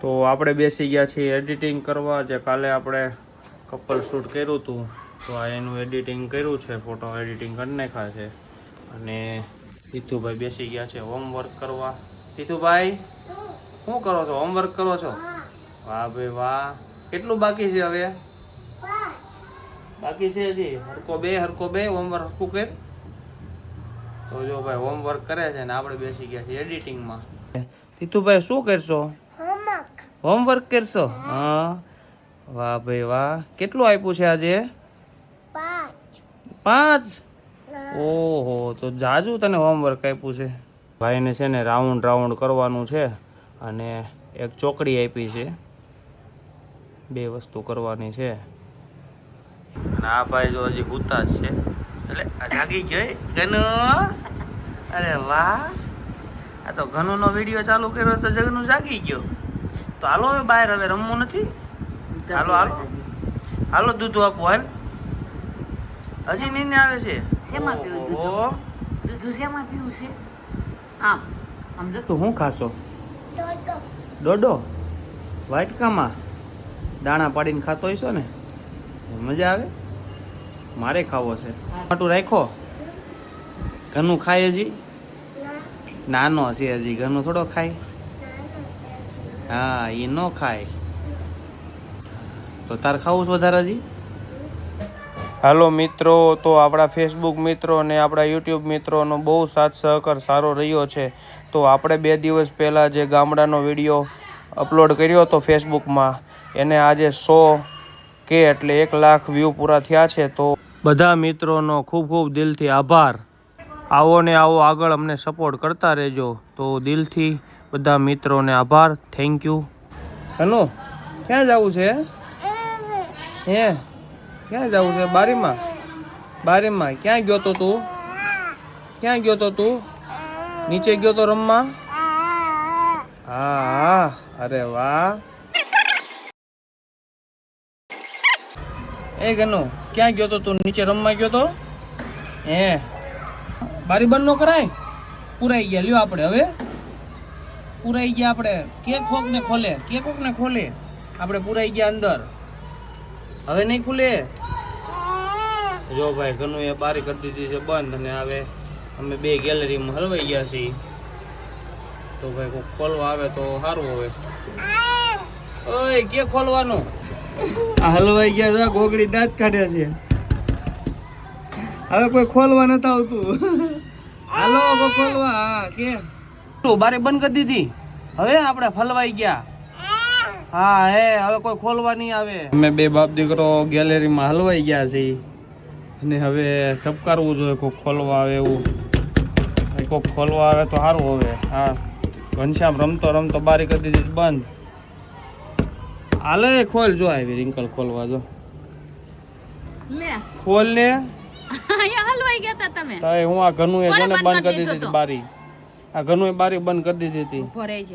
તો આપણે બેસી ગયા છીએ એડિટિંગ કરવા. જે કાલે આપણે કપલ શૂટ કર્યું હતું તો આ એનું એડિટિંગ કર્યું છે, ફોટો એડિટિંગ કરી નાખ્યા છે. અને હિતુભાઈ બેસી ગયા છે હોમવર્ક કરવા. હિતુભાઈ શું કરો છો? હોમવર્ક કરો છો? વાહ ભાઈ વાહ. કેટલું બાકી છે હવે? બાકી છે હજી. હરકો બે હોમવર્ક હરકું કર. તો જો ભાઈ હોમવર્ક કરે છે ને આપણે બેસી ગયા છીએ એડિટિંગમાં. હિતુભાઈ શું કરશો? હોમવર્ક કરશો? હા વાહ ભાઈ વાહ. કેટલું આપ્યું છે આજે? 5. ઓહો, તો જાજુ તને હોમવર્ક આપ્યું છે. ભાઈને છે ને રાઉન્ડ કરવાનું છે અને એક ચોકડી આપી છે. 2 વસ્તુ કરવાની છે. અને આ ભાઈ જો હજી હુતા જ છે. એટલે જાગી ગયો ગનુ. અરે વાહ, આ તો ગનુનો વિડીયો ચાલુ કર્યો તો જગનુ જાગી ગયો. તો હાલો હવે બહાર, હવે રમવું નથી. હાલો દૂધ આપો. હાલ હજી નીંદ આવે છે. શેમાં પીવું દૂધ? દૂધ શેમાં પીવું છે? આમ સમજો. તું શું ખાશો? ડોડો વાટકામાં દાણા પાડીને ખાતો હશો ને? મજા આવે. મારે ખાવો છે. માટું રાખો. ઘરનું ખાય હજી? નાનો છે હજી, ઘરનું થોડો ખાય. હા એ ન ખાય. તો તાર ખાવું છે વધારે હજી? હાલો મિત્રો, તો આપણા ફેસબુક મિત્રો અને આપણા યુટ્યુબ મિત્રોનો બહુ સાથ સહકાર સારો રહ્યો છે. તો આપણે 2 દિવસ પહેલાં જે ગામડાનો વિડીયો અપલોડ કર્યો હતો ફેસબુકમાં, એને આજે 100K એટલે 1 લાખ વ્યૂ પૂરા થયા છે. તો બધા મિત્રોનો ખૂબ ખૂબ દિલથી આભાર. આવો ને આવો આગળ અમને સપોર્ટ કરતા રહેજો. તો દિલથી બધા મિત્રોને આભાર. Thank you. હનુ ક્યાં જવું છે? હે ક્યાં જવું છે? બારીમાં ક્યાં ગયો તો તું? ક્યાં ગયો તો તું? નીચે ગયો તો રમવા? હા અરે વાહ. એ ગનુ ક્યાં ગયો તો તું? નીચે રમવા ગયો તો? હે બારી બંધ ન કરાય. પુરાઈ ગયા. લ્યો આપણે હવે પુરાઈ ગયા. આપણે કે કોકને ખોલે. આપણે પુરાઈ ગયા અંદર. હવે નહીં ખુલે. જો ભાઈ ઘણું એ બારી કરી દીધી છે બંધ. અને હવે અમે 2 ગેલેરીમાં હલવાઈ ગયા છીએ. તો ભાઈ કોઈ ખોલવા આવે તો સારું. હવે ઓય કે ખોલવાનું? આ હલવાઈ ગયા છે. ગોગડી દાંત કાઢે છે. હવે કોઈ ખોલવા નથી આવતું. હાલો કોઈ ખોલવા. હા કે તું બારી બંધ કરી દીધી. હવે આપણે ફલવાઈ ગયા. હા હે હવે કોઈ ખોલવા નહીં આવે. અમે 2 બાપ દીકરો ગેલેરીમાં હલવાઈ ગયા છે. અને હવે ટપકારવું જોઈએ કોઈ ખોલવા આવે એવું. કોઈ ખોલવા આવે તો સારું. હવે હા ઘનશ્યામ રમતો બારી કરી દીધી બંધ. હાલે ખોલ. જો આવી રિંકલ ખોલવા. જો ખોલ ને. હલવાઈ ગયા હતા તમે. હું આ ઘરનું એ બંધ કરી દીધી બારી. આ ઘરનું બારી બંધ કરી દીધી હતી.